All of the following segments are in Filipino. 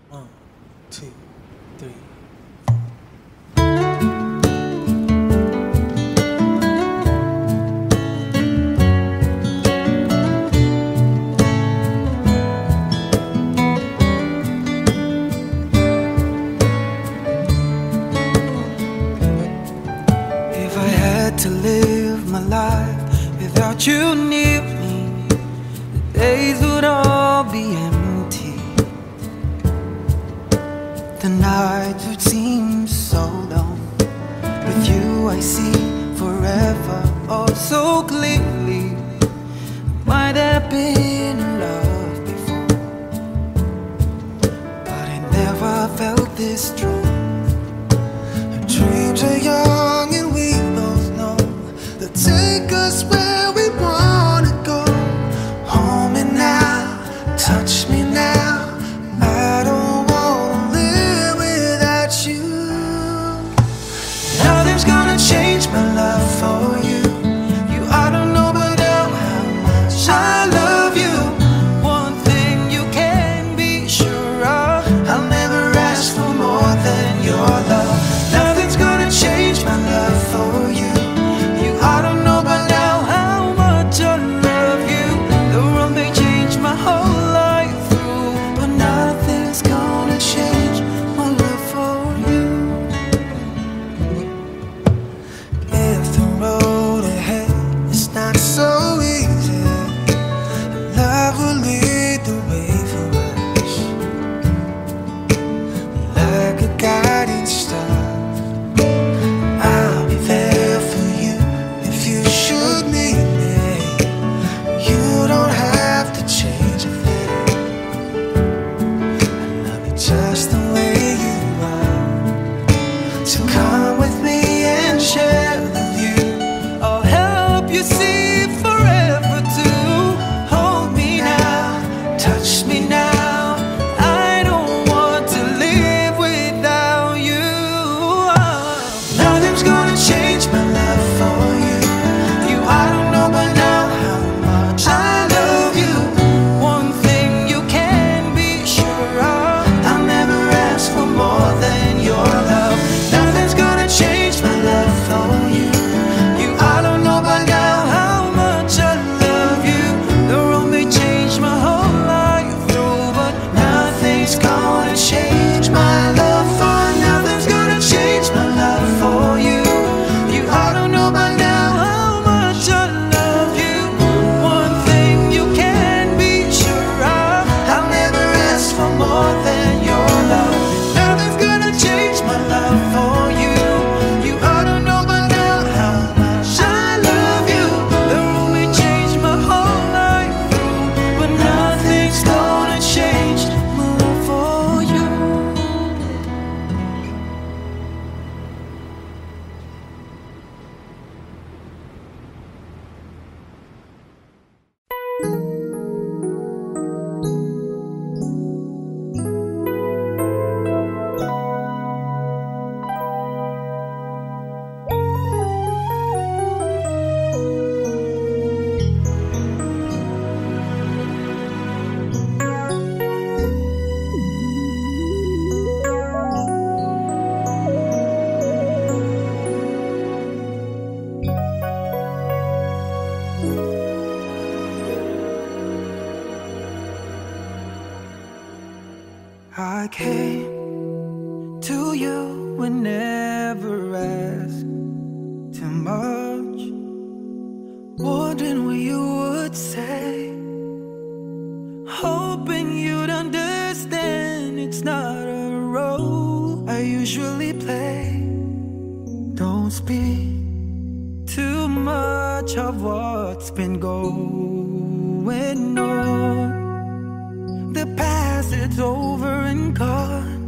1, 2, 3. If I had to live my life without you near me, the days would all be empty. The nights would seem so long. With you I see forever oh so clearly. Might have been in love before, but I never felt this strong. Our dreams are young and we both know they'll take us where we wanna go. Hold me now, touch me now. I don't wanna live without you. Nothing's gonna change my love for you. You ought to know by now how much I love you. One thing you can be sure of, I'll never ask for more than your love. Nothing's gonna change my love for you. You ought to know by now how much I love you. The world may change my whole life through, but nothing's gonna change my love for you. If the road ahead is not so easy, love will lead the way for us, like a guiding star. I'll be there for you if you should need me. You don't have to change a thing. I love you just the way you are. So come with me and share the view. I'll help you see forever too. Hold me now, touch me now. I don't want to live without you. Nothing's gonna change my love for you. You ought to know by now how much I love you. One thing you can be sure of, I'll never ask for more than your love. Nothing's gonna change my love for you. You ought to know by now how much I love you. The road may change my whole life through, but nothing's gonna change my love for. Nothing's gonna change my love for you. You ought to know by now how much I love you. One thing you can be sure of, I'll never ask for more than your love. Nothing's gonna change my love for you. You ought to know by now how much I love you. The road may change my whole life through, but nothing's gonna change my love for you. I came to you and never asked too much, wondering what you would say, hoping you'd understand it's not a role I usually play. Don't speak too much of what's been going on. The past, it's over and gone.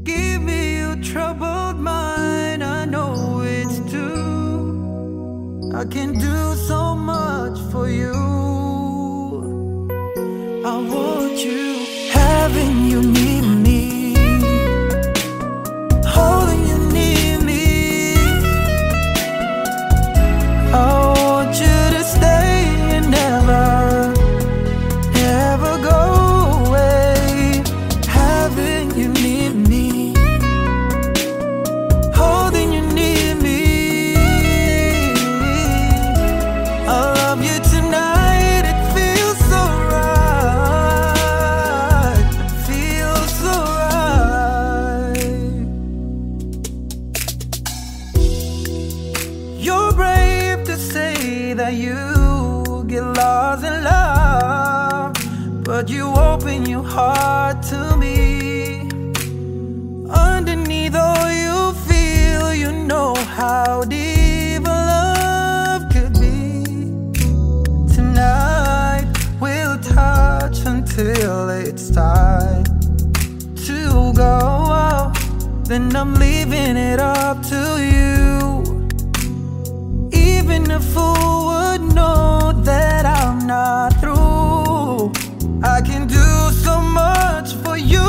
Give me your troubled mind. I know it's true. I can do so much for you. I want you, having you near me, holding you near me. I want you to stay and never go away. heart to me. Underneath all you feel, you know how deep a love could be. Tonight we'll touch until it's time to go. Then I'm leaving it up to you. Even a fool would know that I'm not through. I can do so much for you.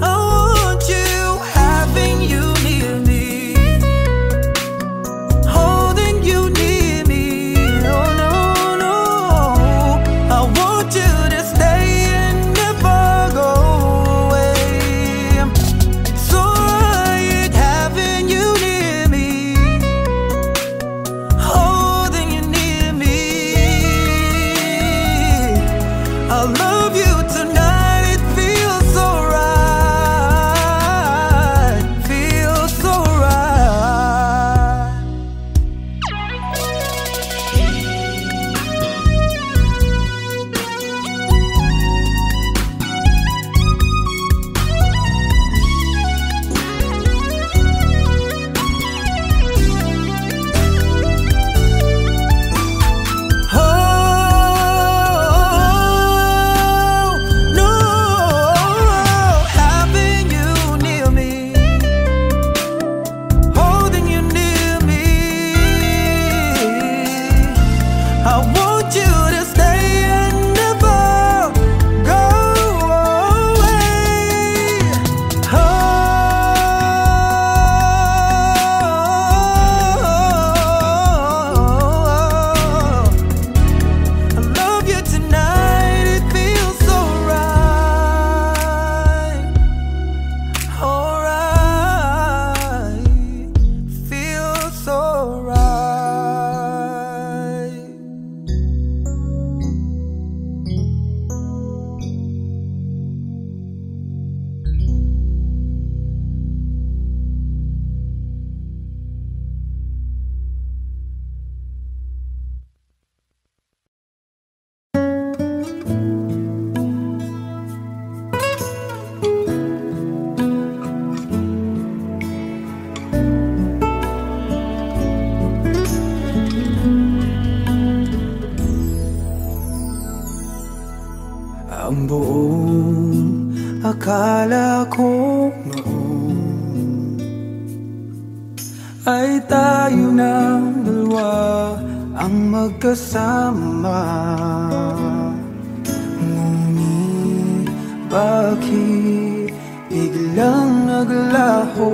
I want you, having you near me, holding you near me. Oh no, no, I want you to stay and never go away. So right, having you near me, holding you near me. I love you tonight, it feels so right, feels so right. Ang buong akala ko noon ay tayo ng dalawa ang magkasama. Ngunit bakit biglang naglaho?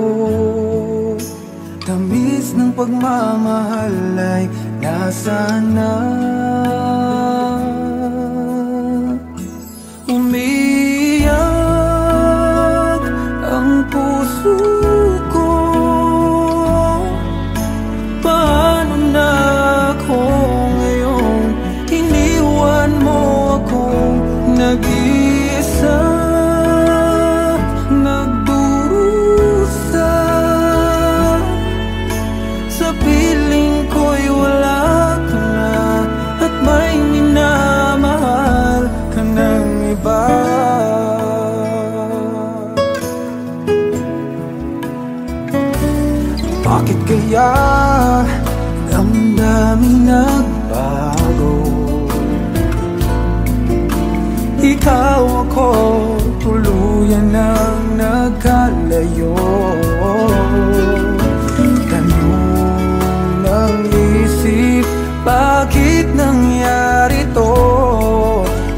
Tamis ng pagmamahal ay nasaan na? Umiyak ang puso ko. Paano na ako ngayon? Iniwan mo akong nag-iisa, nagdurusa. Sa piling ko'y wala ka na, at may minamahal ka ng iba. Bakit kaya damdaming nagbago? Ikaw ako, tuluyan nang nagkalayo. Tanong ng isip, bakit nangyari to?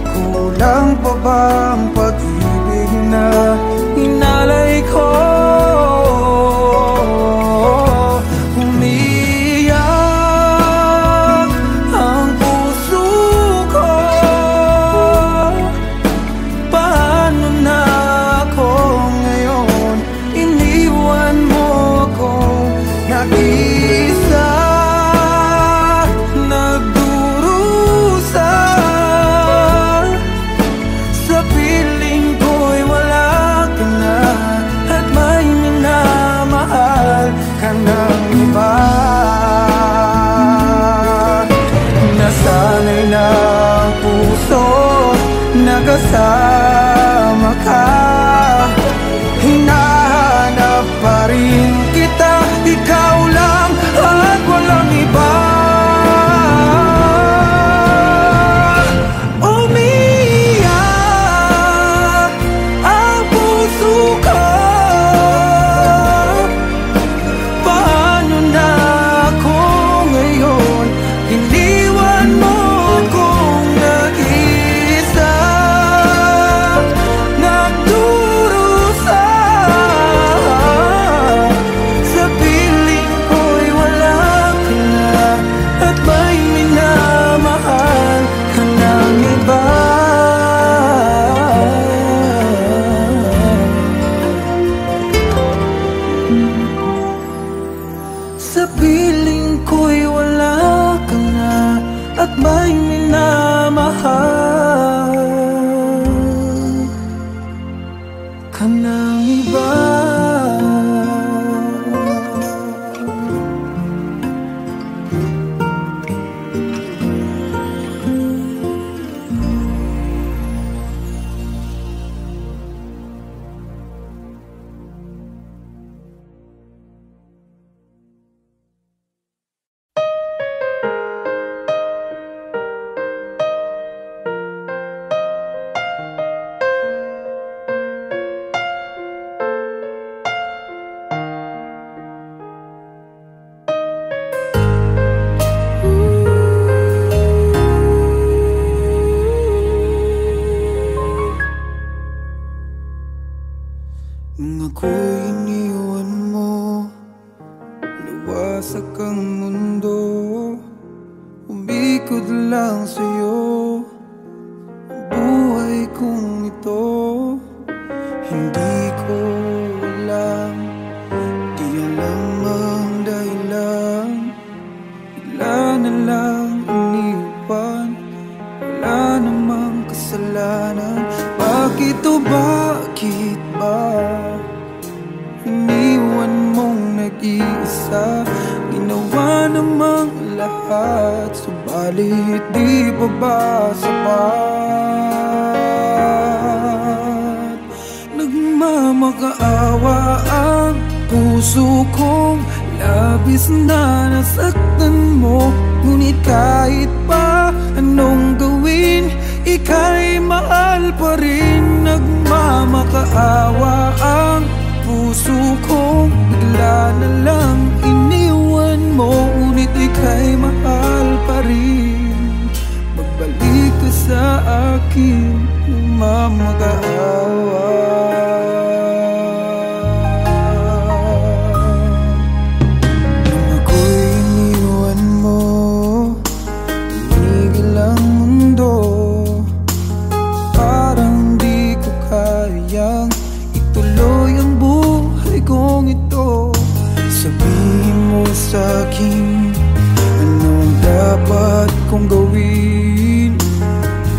Kulang pa ba ang pag-ibig na inalay ko? Umiyak ang puso ko. Paano na ako ngayon? Iniwan mo ako nag-isa, nagdurusa. Sa piling kasama ka. Hinahanap pa rin kita, ikaw lang at walang iba. Umiiyak ang puso ko. Paano na ako ngayon? Iniwan mo akong nag-iisa. Nagdurusa sa piling ko'y wala ka na, at may minamahal ka ng iba. Sa piling ko'y wala ka na, at may minamahal ka ng iba. Nung ako'y iniwan mo, luwasak ang mundo, umikot lang sa'yo ang buhay kong ito. Hindi ko alam, di alam ang dahilan, bigla na lang iniwan, wala namang kasalanan. Bakit o bakit ba iniwan mong nag-iisa? Ginawa namang lahat, subalit di pa ba sapat? Nagmamakaawa ang puso kong labis na nasaktan mo. Ngunit kahit pa anong gawin, ika'y mahal pa rin. Nagmamakaawa ang puso kong bigla na lang iniwan mo. Ngunit ika'y mahal pa rin. Magbalik ka sa akin, nagmamakaawa. Nung ako'y iniwan mo, tumigil ang mundo. Parang di ko kayang ituloy ang buhay kong ito. Sabihin mo sa'kin, anong dapat kong gawin?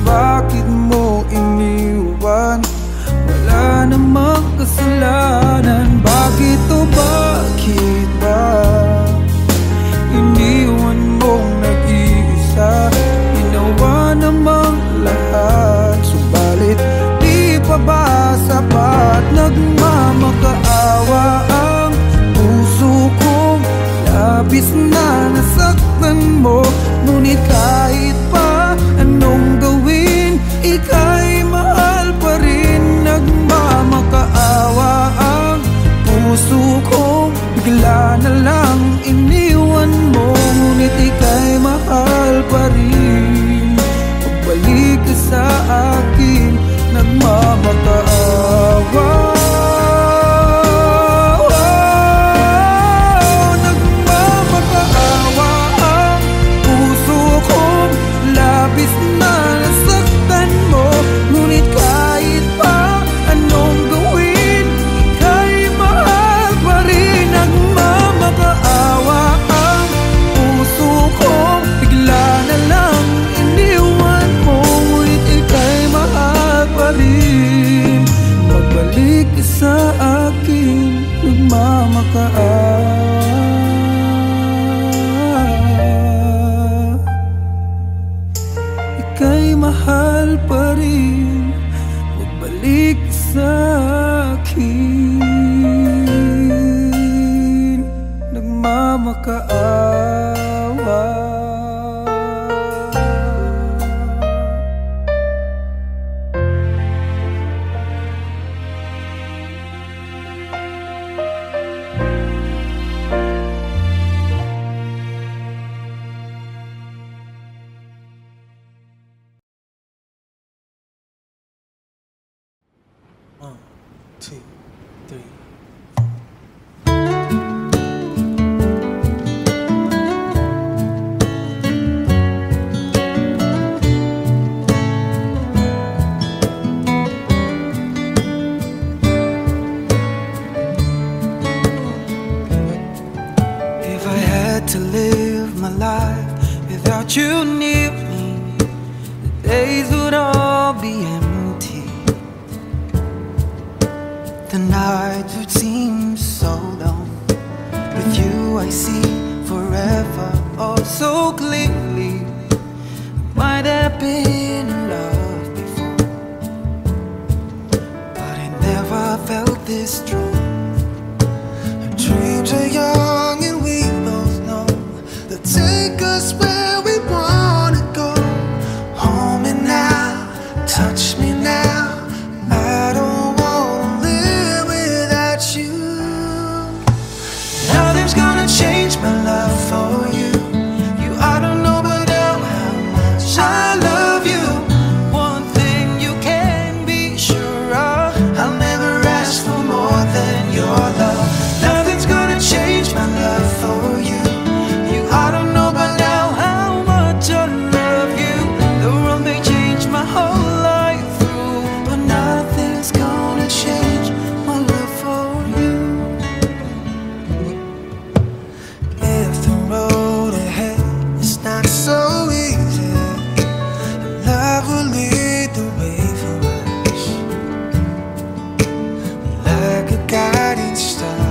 Bakit mo iniwan? Wala namang kasalanan. Bakit o bakit ba iniwan mong nag-iisa? Ginawa namang lahat, subalit di pa ba sapat? Nagmamakaawa ang puso kong labis na nasaktan mo. Ngunit kahit pa anong gawin, ika'y mahal pa rin. Nagmamakaawa ang puso kong bigla na lang iniwan mo. Ngunit ika'y mahal pa rin. Pagbalik ka sa akin, nagmamakaawa. Nagmamakaawa ang puso kong labis na nasaktan mo. Ngunit kahit pa anong gawin, ika'y mahal pa rin. Nagmamakaawa ang puso kong bigla na lang iniwan mo. Ngunit ika'y mahal pa rin. Magbalik ka sa akin, nagmamakaawa. Ika'y mahal pa rin. nakakaawa. One, two, three. If I had to live my life without you near me, the days would all be empty. The nights would seem so long. With you I see forever oh so clearly. Might have been in love before, but I never felt this strong. Our dreams are young and we both know they'll take us where we wanna go. Hold me now, touch me now. I don't nothing's gonna change my love for you. You ought to know by now how much I love you. One thing you can be sure of, I'll never ask for more than your love. Nothing's gonna change my love for you. You ought to know by now how much I love you. The world may change my whole life through, but nothing's gonna change my love for you. Not so easy. Love will lead the way for us, like a guiding star.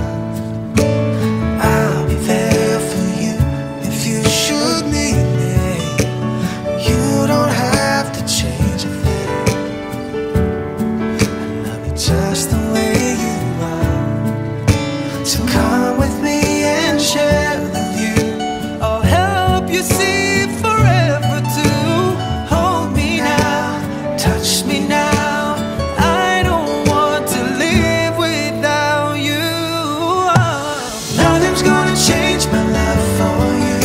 I'll be there for you if you should need me. You don't have to change a thing. I love you just the way you are. So come with me and share the view. I'll help you see forever too. Hold me now, touch me now. I don't want to live without you. Nothing's gonna change my love for you.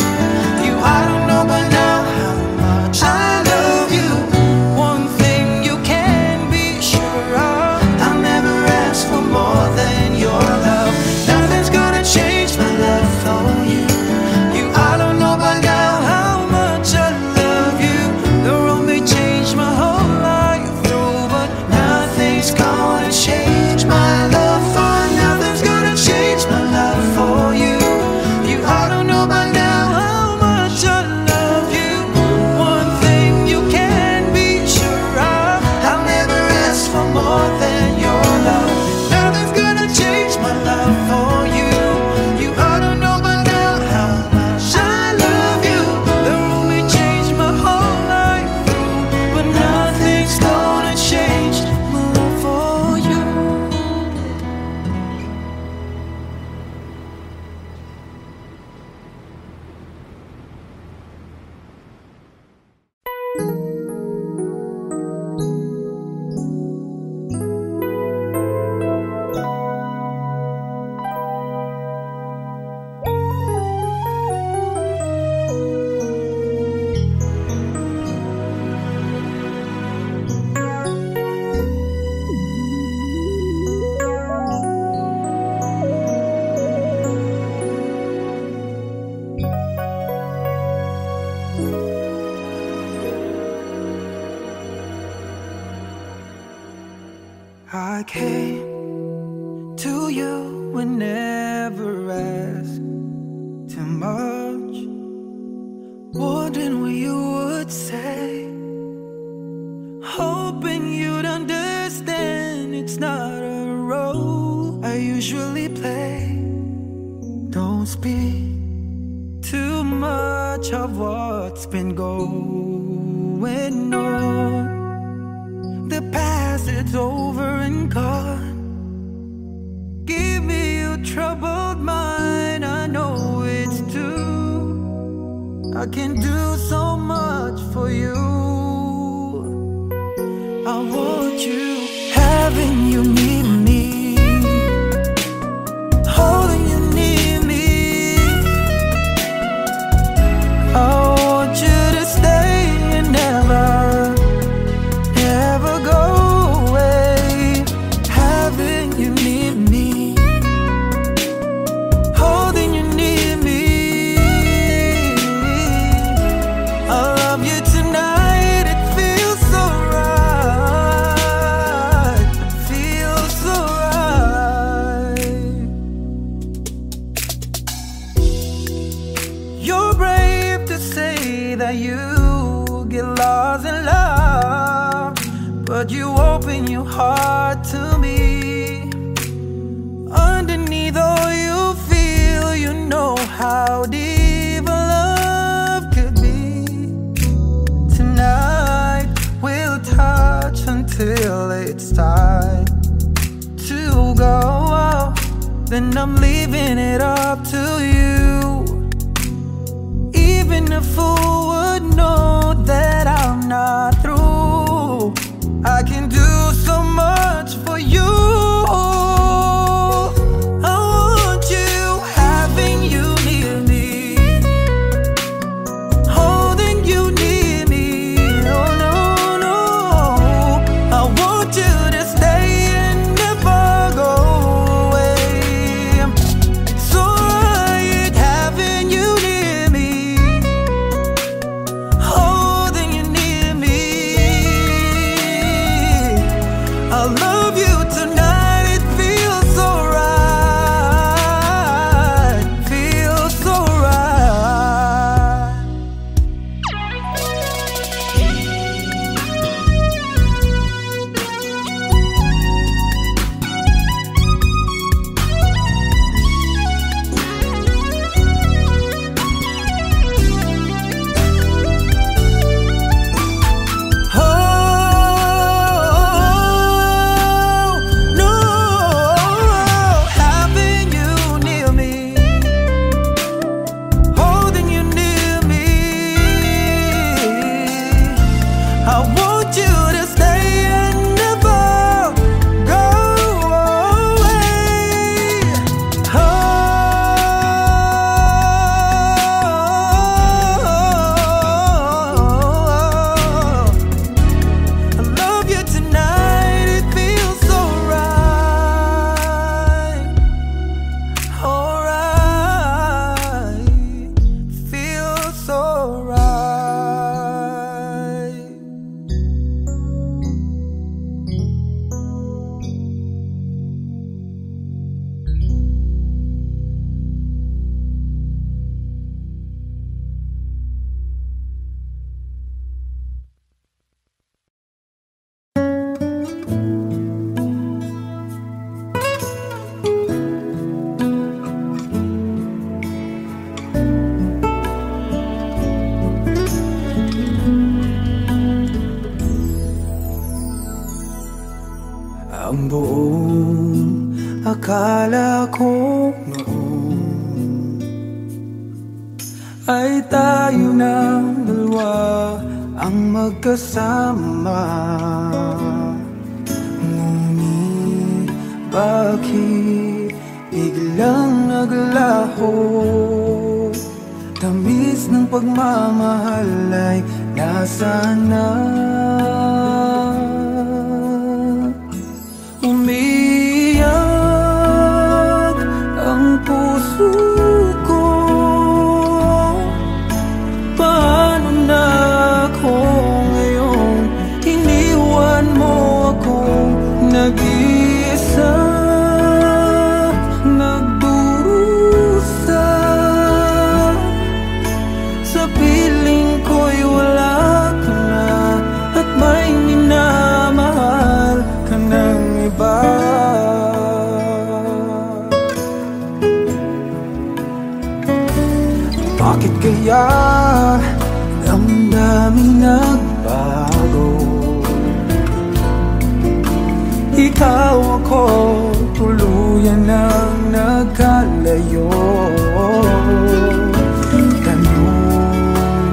You ought to know by now how much I love you. One thing you can be sure of, I'll never ask for more than your love. Nothing's gonna change my love for you. You ought to know by now how much I love you. The road may change my whole life through, but nothing's gonna change my love for. Nothing's gonna change my love for you. You ought to know by now how much I love you. One thing you can be sure of, I'll never ask for more than your love. Nothing's gonna change my love for you. You ought to know by now how much I love you. The road may change my whole life through, but nothing's gonna change my love for you. I came to you and never asked too much, wondering what you would say, hoping you'd understand it's not a role I usually play. Don't speak too much of what's been going on. The past, it's over and gone. Give me your troubled mind, I know it's too can do so much for you. I want you, having you near me, holding you near me. I want you to stay and never, never go away. Having you near me, holding you near me. I love you tonight, it feels so right, feels so right. You're brave to say that you get lost in love, but you open your heart to me. Underneath all you feel, you know how deep a love could be. Tonight we'll touch until it's time to go out. Then I'm leaving it up to you. Even a fool would know that I'm not through. I can do so much for you. I want you, having you near me, holding you near me. Oh no, no, I want you to stay and never go away. So right, having you near me, holding you near me. I love you tonight, it feels so right, feels so right. Oh no, having you near me, holding you near me. I want you to stay and never go away. Oh, I love you tonight, it feels so right, alright, feels so right. Ang buong akala ko noon ay tayo ng dalawa ang magkasama. Ngunit bakit biglang naglaho? Tamis ng pagmamahal ay nasaan na? Umiyak ang puso ko. Paano na ako ngayon? Iniwan mo akong nag-iisa, nagdurusa. Sa piling ko'y wala ka na, at may minamahal ka ng iba. Bakit kaya damdaming nagbago? Ikaw ako, tuluyan nang nagkalayo. Tanong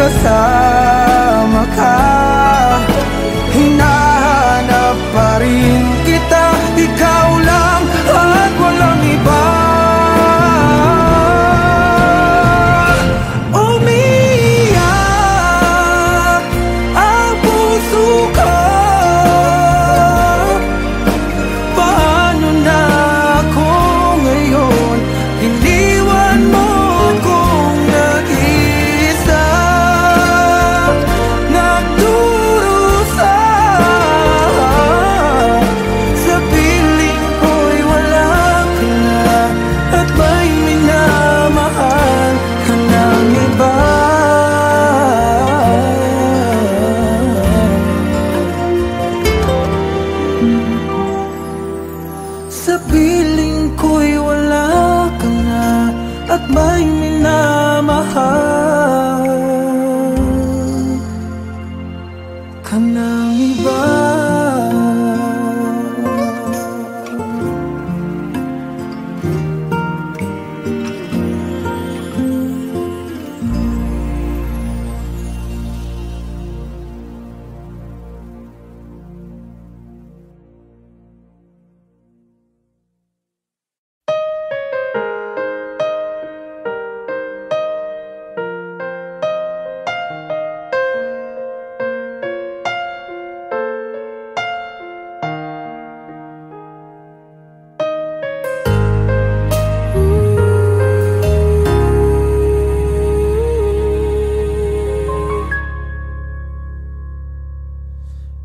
kasama ka. Hinahanap pa rin kita, ikaw lang at walang iba. Umiyak ang puso ko. Paano na ako ngayon? Iniwan mo kong nag-iisa. Nagdurusa sa piling ko'y wala ka na, at may minamahal ka ng iba. Sa piling ko'y wala ka na, at may minamahal ka ng iba.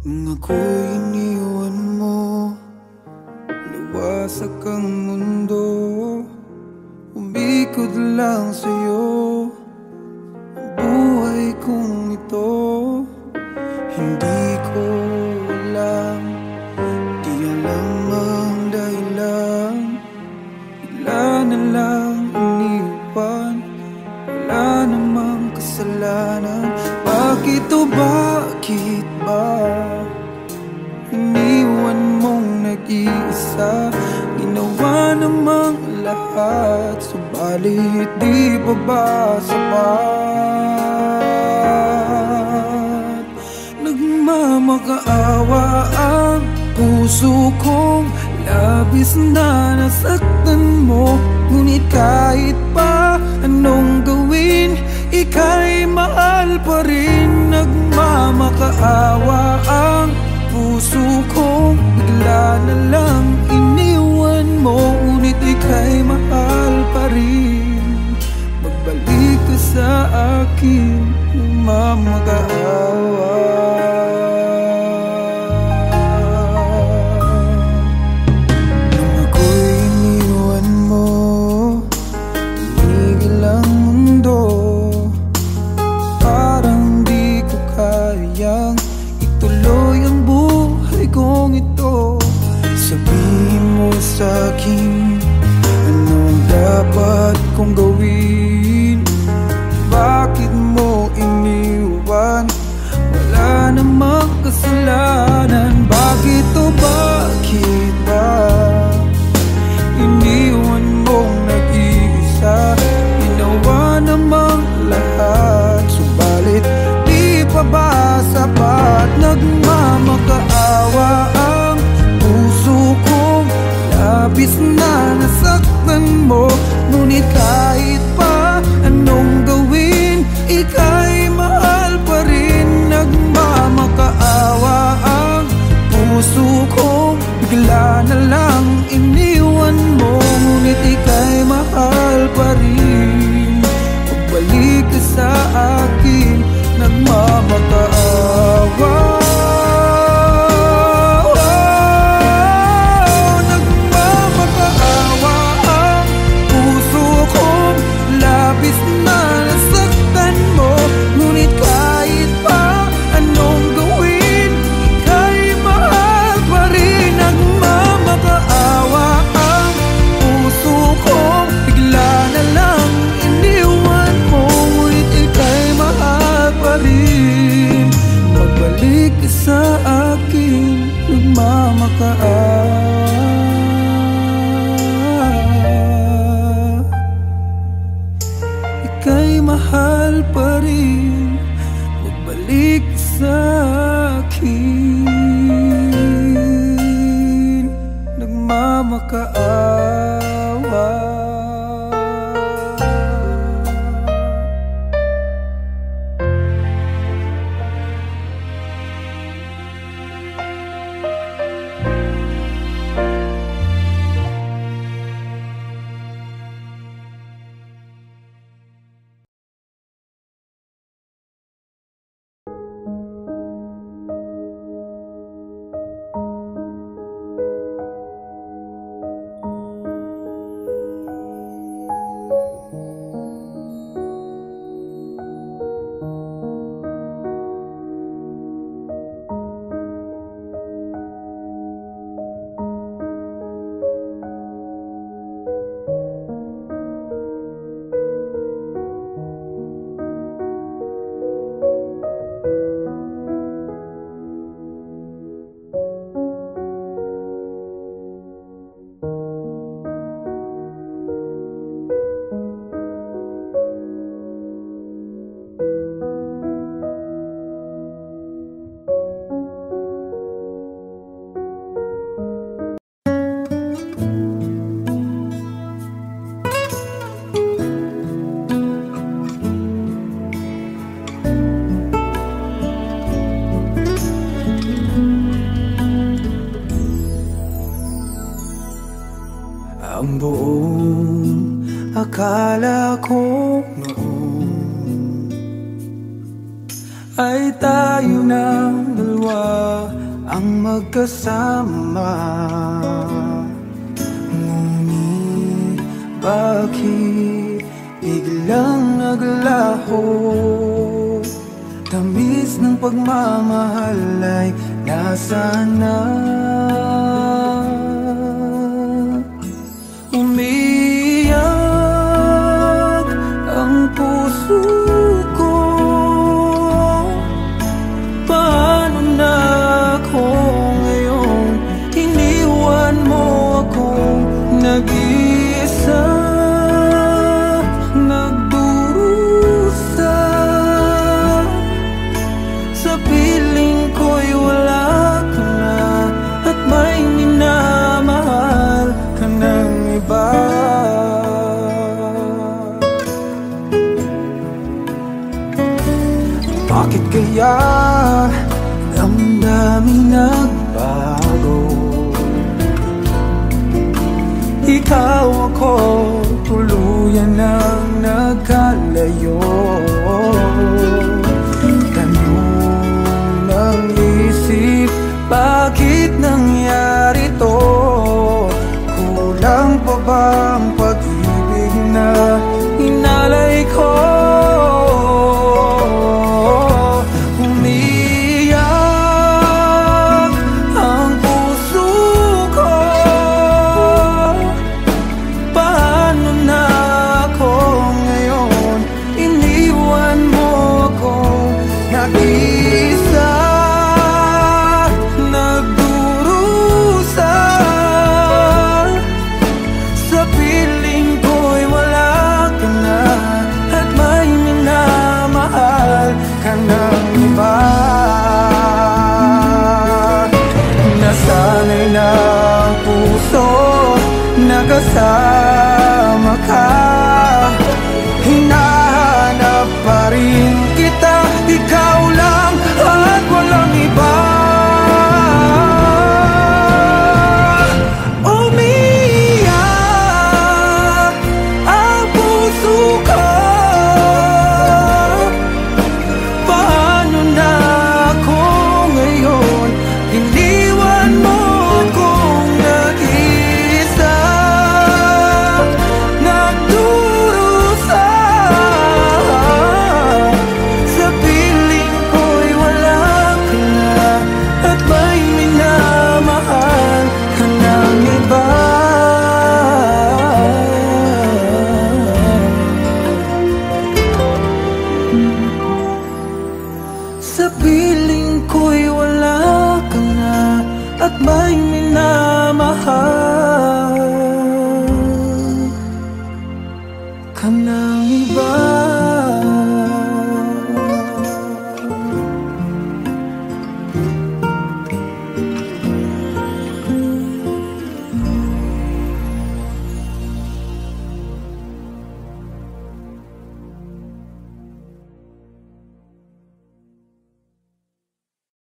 Nung ako'y iniwan mo, nawasak ang mundo, umikot lang sa'yo ang buhay kong ito. Hindi ko alam, di alam ang dahilan, bigla na lang iniwan, wala namang kasalanan. Bakit o bakit ba iniwan mong nag-iisa? Ginawa namang lahat, subalit di pa ba sapat? Nagmamakaawa ang puso kong labis na nasaktan mo. Ngunit kahit pa anong gawin, ika'y mahal pa rin. Nagmamakaawa ang puso kong bigla na lang iniwan mo. Ngunit ika'y mahal pa rin. Magbalik ka sa akin, nagmamakaawa. Nung ako'y iniwan mo, tumigil ang mundo. Parang di ko kayang ituloy ang buhay kong ito. Sabihin mo sa'kin, anong dapat kong gawin? Bakit mo iniwan? Wala namang kasalanan. Bakit o bakit ba iniwan mong nag-iisa? Ginawa namang lahat, subalit di pa ba sapat? Nagmamakaawa ang puso kong labis na nasaktan mo. Ngunit kahit pa anong gawin, ika'y mahal pa rin. Nagmamakaawa ang puso kong bigla na lang iniwan mo. Ngunit ika'y mahal pa rin. Pagbalik ka sa akin, nagmamakaawa. Nagmamakaawa ang puso kong labis na nasaktan mo. Ngunit kahit pa anong gawin, ika'y mahal pa rin. Nagmamakaawa ang puso kong bigla na lang iniwan mo. Ngunit ika'y mahal pa rin. Magbalik ka sa akin, nagmamakaawa. Ika'y mahal pa rin. makaawa. Ang buong akala ko noon ay tayo ng dalawa ang magkasama. Ngunit bakit biglang naglaho? Tamis ng pagmamahal ay nasaan na? Umiyak ang puso ko. Paano na ako ngayon? Iniwan mo akong nag-iisa, nagdurusa. Sa piling ko'y wala ka na at may minamahal ka ng iba. Bakit kaya damdamin nagbago? Ikaw ako tuluyan ng nagkalayo.